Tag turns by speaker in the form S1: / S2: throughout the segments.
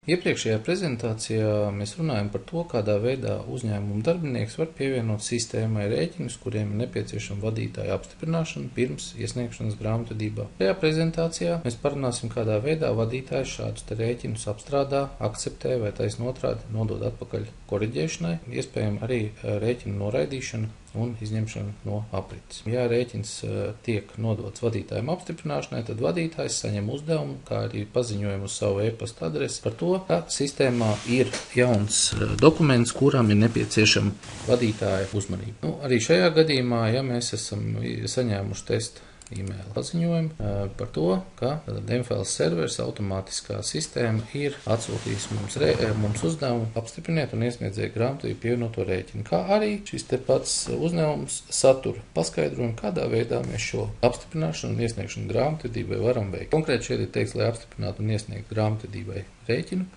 S1: Iepriekšējā prezentācijā mēs runājam par to, kādā veidā uzņēmuma darbinieks var pievienot sistēmai rēķinus, kuriem ir nepieciešama vadītāja apstiprināšana pirms iesniegšanas grāmatvedībā. Šajā prezentācijā mēs parunāsim, kādā veidā vadītājs šādus rēķinus apstrādā, akceptē vai taisn otrādi nodod atpakaļ koriģēšanai, iespējami arī rēķinu noraidīšana un izņemšana no aprites. Ja rēķins tiek nodots vadītājiem apstiprināšanai, tad vadītājs saņem uzdevumu, kā arī paziņojumu uz savu e-pasta adresi par to, ka sistēmā ir jauns dokuments, kuram ir nepieciešama vadītāja uzmanība. Arī šajā gadījumā, ja mēs esam saņēmuši testa e-mail paziņojumu par to, ka MFLS serveris automātiskā sistēma ir atsūtījis mums uzdevumu apstipriniet un iesniedziet grāmatvedību pievienoto rēķinu, kā arī šis te pats uzņēmums satura paskaidrojumu, kādā veidā mēs šo apstiprināšanu un iesniegšanu grāmatvedībai varam veikt. Konkrēti šeit ir teikts, lai apstiprinātu un iesniegtu grāmatvedībai rēķinu,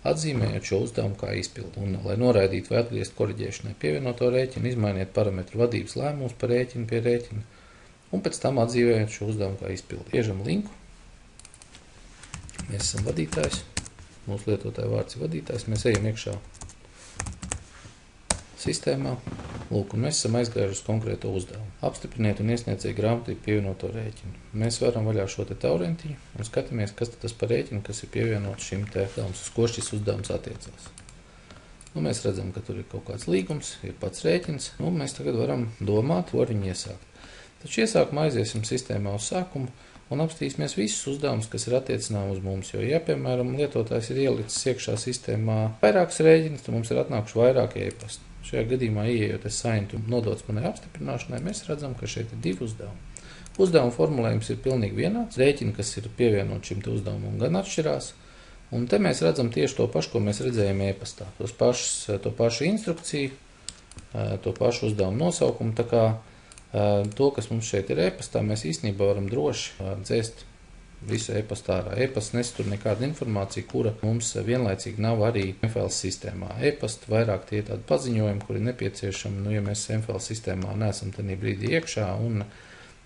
S1: atzīmējot šo uzdevumu kā izpildu. Un, lai noraidītu vai atgriezt koriģēšanai pievienoto rēķinu, izmainiet parametru vadības lēmumus par rēķinu pie rēķina, un pēc tam atzīmējot šo uzdevumu kā izpildi. Iežam linku. Mēs esam vadītājs. Mūsu lietotāja vārds ir vadītājs. Mēs ejam iekšā sistēmā. Lūk, un mēs esam aizgājuši uz konkrēto uzdevumu. Apstipriniet un iesniedziet grāmatvedību pievienoto rēķinu. Mēs varam vaļā šo te taurentiņu un skatāmies, kas tas par rēķinu, kas ir pievienots šim te uzdevums, uz ko šis uzdevums attiecās. Mēs redzam, ka tur ir kaut kāds līgums, ir pats rēķins, un mēs tagad varam domāt, ko ar viņu iesākt. Taču iesākumā aiziesim sistēmā uz sākumu un apstīsimies visus uzdevumus, kas ir attiecināmi uz mums, jo, ja, piemēram, lietotājs ir ielicis iekšā sistēmā vairākus rēķinus, tad mums ir atnākuši vairāki e-pasti. Šajā gadījumā, ieejot signed un nodots manai apstiprināšanai, mēs redzam, ka šeit ir divi uzdevumi. Uzdevuma formulējums ir pilnīgi vienāds, rēķini, kas ir pievienot šim te uzdevumam, gan atšķirās, un te mēs redzam tieši to pašu, ko mēs redzējām e-pastā. To pašu instrukciju, to pašu uzdevumu nosaukumu, tā kā to, kas mums šeit ir e-pastā, mēs īstenībā varam droši dzēst visu e-pastu ārā. E-pasts nesatur nekādu informāciju, kura mums vienlaicīgi nav arī MFLS sistēmā. E-pasti vairāk tie tādi paziņojumi, kuri ir nepieciešami, ja mēs MFLS sistēmā neesam tenī brīdī iekšā un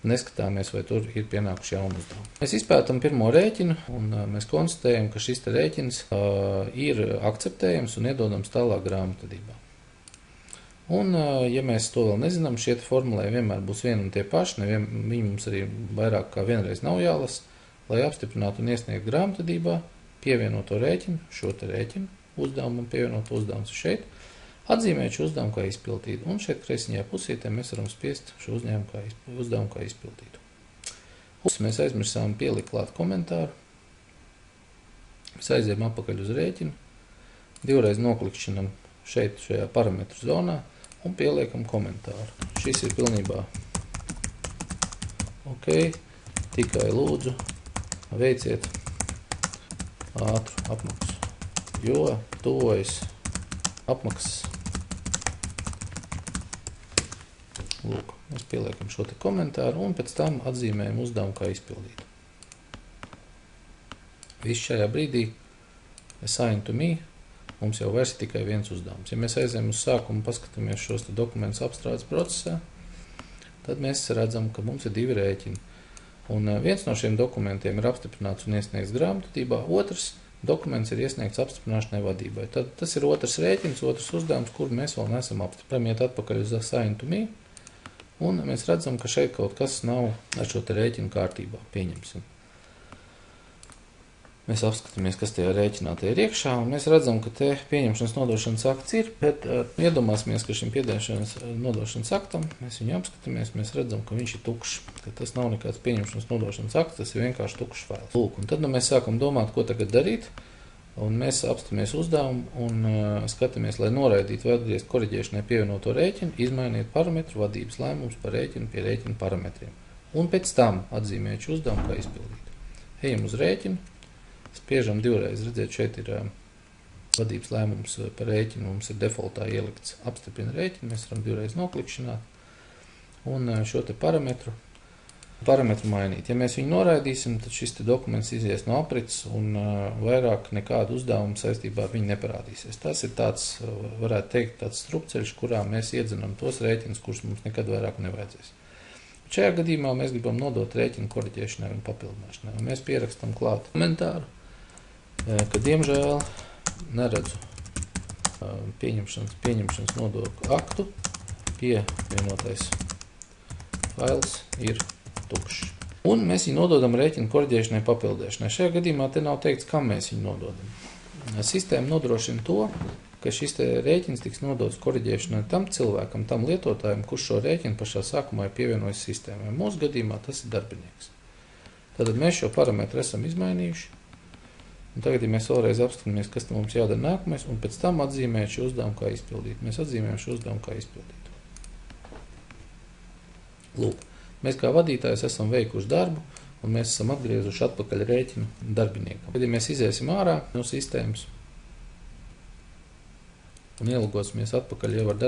S1: neskatāmies, vai tur ir pienākuši jauni uzdevumi. Mēs izpētam pirmo rēķinu un mēs konstatējam, ka šis te rēķins ir akceptējams un iedodams tālāk grāmatvedībā. Un, ja mēs to vēl nezinām, šie formulējumi vienmēr būs vieni un tie paši, viņi mums arī vairāk kā vienreiz nav jālasa, lai apstiprinātu un iesniegtu grāmatvedībā pievienoto rēķinu, šo te rēķinu, uzdevumu un pievienoto uzdevums šeit, atzīmēt šo uzdevumu kā izpildītu, un šeit kreisiņā pusītē mēs varam spiest šo uzdevumu kā izpildītu. Mēs aizmirsām pielikt klāt komentāru, mēs aizējam apakaļ uz rēķinu, divreiz noklikšķinam šeit šajā parametru zonā, un pieliekam komentāru. Šis ir pilnībā ok, tikai lūdzu veiciet ātru apmaksu, jo tuvojas apmaksas. Lūk, mēs pieliekam šo te komentāru un pēc tam atzīmējam uzdevumu kā izpildītu. Viss šajā brīdī assign to me. Mums jau vairs ir tikai viens uzdevums. Ja mēs aizējam uz sākumu un paskatāmies šos dokumentus apstrādes procesā, tad mēs redzam, ka mums ir divi rēķini. Un viens no šiem dokumentiem ir apstiprināts un iesniegts grāmatvedībā, otrs dokuments ir iesniegts apstiprināšanai vadībai. Tad tas ir otrs rēķins, otrs uzdevums, kur mēs vēl neesam apstiprināti. Iet atpakaļ uz assign to me, un mēs redzam, ka šeit kaut kas nav ar šo te rēķinu kārtībā. Pieņemsim. Mēs apskatāmies, kas tajā rēķinātē ir iekšā, un mēs redzam, ka te pieņemšanas nodošanas akts ir, bet iedomāsimies, ka šim pieņemšanas nodošanas aktam, mēs viņu apskatāmies, mēs redzam, ka viņš ir tukšs, ka tas nav nekāds pieņemšanas nodošanas akts, tas ir vienkārši tukšs fails. Lūk, un tad mēs sākam domāt, ko tagad darīt, un mēs apskatāmies uzdevumu un skatāmies, lai noraidītu vai atgriezt koriģēšanai pievienoto rēķinu, izmainiet parametru vadības lēmumus par rēķinu pie rēķinu parametriem, un pēc tam atzīmēt šo uzdevumu kā izpildīt. Ejam uz rēķinu. Spiežam divreiz, redziet, šeit ir vadības lēmums par rēķinu, mums ir defaultā ielikts apstiprina rēķinu, mēs varam divreiz noklikšķināt un šo te parametru mainīt. Ja mēs viņu noraidīsim, tad šis te dokuments izies no aprits un vairāk nekādu uzdevumu saistībā ar viņu neparādīsies. Tas ir tāds, varētu teikt, tāds strupceļš, kurā mēs iedzinām tos rēķinus, kurus mums nekad vairāk nevajadzēs. Šajā gadījumā mēs gribam nodot rēķinu koriģēšanai un papildināšanai. Un mēs pierakstam klāt komentāru, ka diemžēl neredzu pieņemšanas nodokļu aktu, pievienotais fails ir tukšs. Un mēs viņu nododam rēķinu koriģēšanai, papildēšanai. Šajā gadījumā te nav teikts, kam mēs viņu nododam. Sistēma nodrošina to, ka šis rēķins tiks nodots koriģēšanai tam cilvēkam, tam lietotājam, kurš šo rēķinu pašā sākumā ir pievienojis sistēmai. Mūsu gadījumā tas ir darbinieks. Tātad mēs šo parametru esam izmainījuši. Un tagad, ja mēs vēlreiz apskatāmies, kas mums jādara nākamais, un pēc tam atzīmēt šo uzdevumu, kā izpildīt. Mēs atzīmējam šo uzdevumu, kā izpildīt. Lūk, mēs kā vadītājs esam veikuši darbu, un mēs esam atgriezuši atpakaļ rēķinu darbiniekam. Kad ja mēs iziesim ārā no sistēmas un ielogosimies atpakaļ jau ar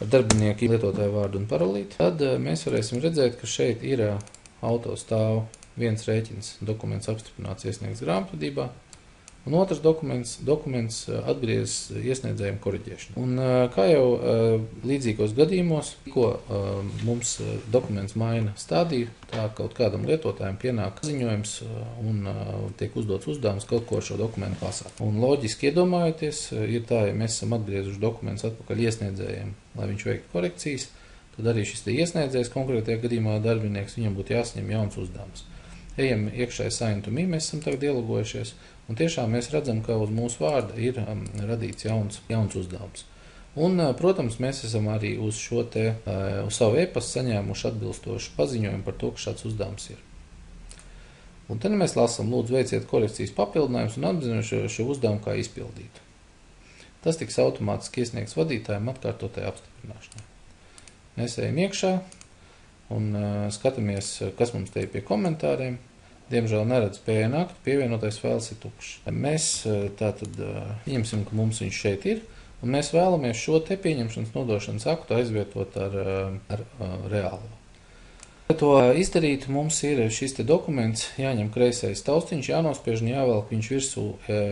S1: darbinieku lietotāju vārdu un parolīti, tad mēs varēsim redzēt, ka šeit ir auto stāv viens rēķins, dokuments apstiprināts iesniegts grāmatvedībā, un otrs dokuments atgriezis iesniedzējiem koriģēšanu. Un kā jau līdzīgos gadījumos, ko mums dokuments maina stādīju, tā kaut kādam lietotājiem pienāk ziņojums un tiek uzdots uzdevums kaut ko šo dokumentu pasāt. Un loģiski iedomājoties, ir tā, ja mēs esam atgriezuši dokumentus atpakaļ iesniedzējiem, lai viņš veiktu korekcijas, tad arī šis iesniedzējs konkrētajā gadījumā darbinieks, viņam būtu jāsaņem jauns uzdevums. Ejam iekšēji sign to me, mēs esam tagad ielogojušies, un tiešām mēs redzam, ka uz mūsu vārda ir radīts jauns uzdevums. Un, protams, mēs esam arī uz šo uz savu e-pastu saņēmuši atbilstošu paziņojumu par to, ka šāds uzdevums ir. Un tad mēs lasām, lūdzu, veiciet korekcijas papildinājumus un apzinoši šo uzdevumu, kā izpildīt. Tas tiks automātiski iesniegts vadītājiem atkārtotai apstiprināšanai. Mēs ejam iekšā un skatāmies, kas mums te ir pie komentāriem. Diemžēl neredz PN aktu, pievienotais fails ir tukšs. Mēs tātad ņemsim, ka mums viņš šeit ir, un mēs vēlamies šo te pieņemšanas nodošanas aktu aizvietot ar reālo. Lai to izdarīt, mums ir šis te dokuments, jāņem kreisais taustiņš, jānospiež un jāvelk viņš virsū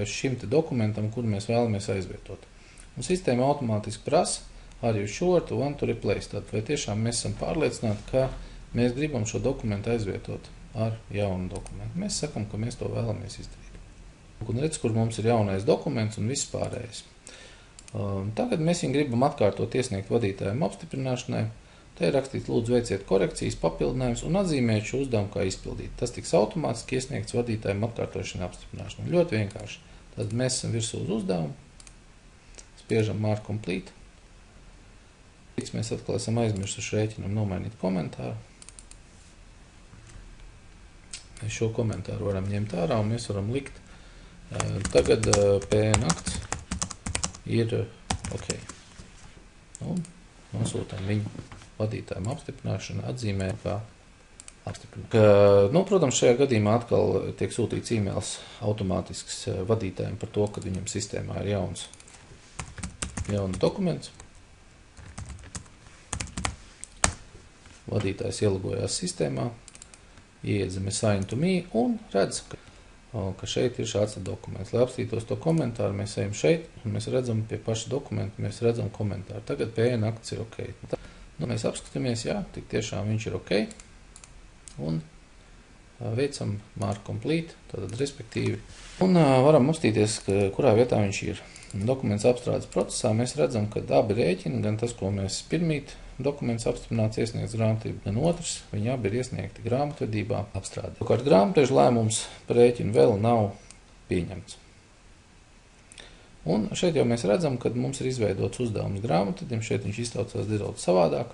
S1: šim te dokumentam, kur mēs vēlamies aizvietot. Un sistēma automātiski prasa, are you sure to want to replace? Tātad, vai tiešām mēs esam pārliecināti, ka mēs gribam šo dokumentu aizvietot ar jaunu dokumentu. Mēs sakam, ka mēs to vēlamies izdarīt. Un redz, kur mums ir jaunais dokuments un viss pārējais. Tagad mēs viņu gribam atkārtot iesniegt vadītājiem apstiprināšanai. Te ir rakstīts, lūdzu, veiciet korekcijas, papildinājumus un atzīmēt šo uzdevumu, kā izpildīt. Tas tiks automātiski iesniegts vadītājiem atkārtošanai apstiprināšanai. Ļoti vienkārši. Tad mēs esam virsū uz uzdevumu, spiežam mark complete. Mēs atkal esam aizmirsuši rēķinam nomainīt komentāru. Mēs šo komentāru varam ņemt ārā un mēs varam likt. Tagad PN akts ir ok. Un nosūtām viņu vadītājiem apstiprināšanu, atzīmē kā apstiprināšanu. Protams, šajā gadījumā atkal tiek sūtīts e-mails automātisks vadītājiem par to, ka viņam sistēmā ir jauns dokuments. Vadītājs ielogojās sistēmā, ieiedzami sign to me un redz, ka šeit ir šāds dokuments. Lai apstītos to komentāru, mēs ejam šeit un mēs redzam pie paša dokumenta, mēs redzam komentāru. Tagad PN akts ir ok. Mēs apskatāmies, jā, tik tiešām viņš ir ok un veicam mark complete, tātad respektīvi. Un varam apstīties, kurā vietā viņš ir. Dokuments apstrādes procesā mēs redzam, ka abi rēķini, gan tas, ko mēs pirmīt dokuments apstiprināts iesniegts grāmatvedībā, gan otrs, viņi abi ir iesniegti grāmatvedībā apstrādē. Savukārt grāmatveža lēmums par rēķinu vēl nav pieņemts. Un šeit jau mēs redzam, ka mums ir izveidots uzdevums grāmatvedim, šeit viņš iztaucās nedaudz savādāk,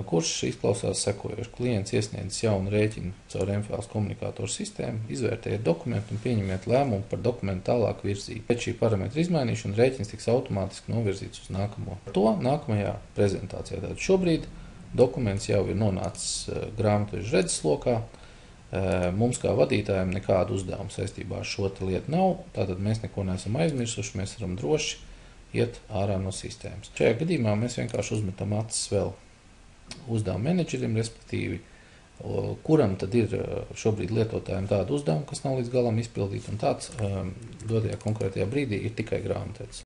S1: kurš izklausās sekojoši. Klients iesniedz jaunu rēķinu caur mFiles komunikātoru sistēmu, izvērtējiet dokumentu un pieņemiet lēmumu par dokumentu tālāku virzību. Pēc šī parametra izmainīšana rēķins tiks automātiski novirzīts uz nākamo. To nākamajā prezentācijā. Tātad šobrīd dokuments jau ir nonācis grāmatveža redzeslokā. Mums kā vadītājiem nekādu uzdevumu saistībā ar šo lietu nav, tātad mēs neko neesam aizmirsuši, mēs varam droši iet ārā no sistēmas. Šajā gadījumā mēs vienkārši uzmetam acis vēl uzdevuma menedžerim, respektīvi, kuram tad ir šobrīd lietotājiem tādu uzdevumu, kas nav līdz galam izpildīt, un tāds dotajā konkrētajā brīdī ir tikai grāmatvedis.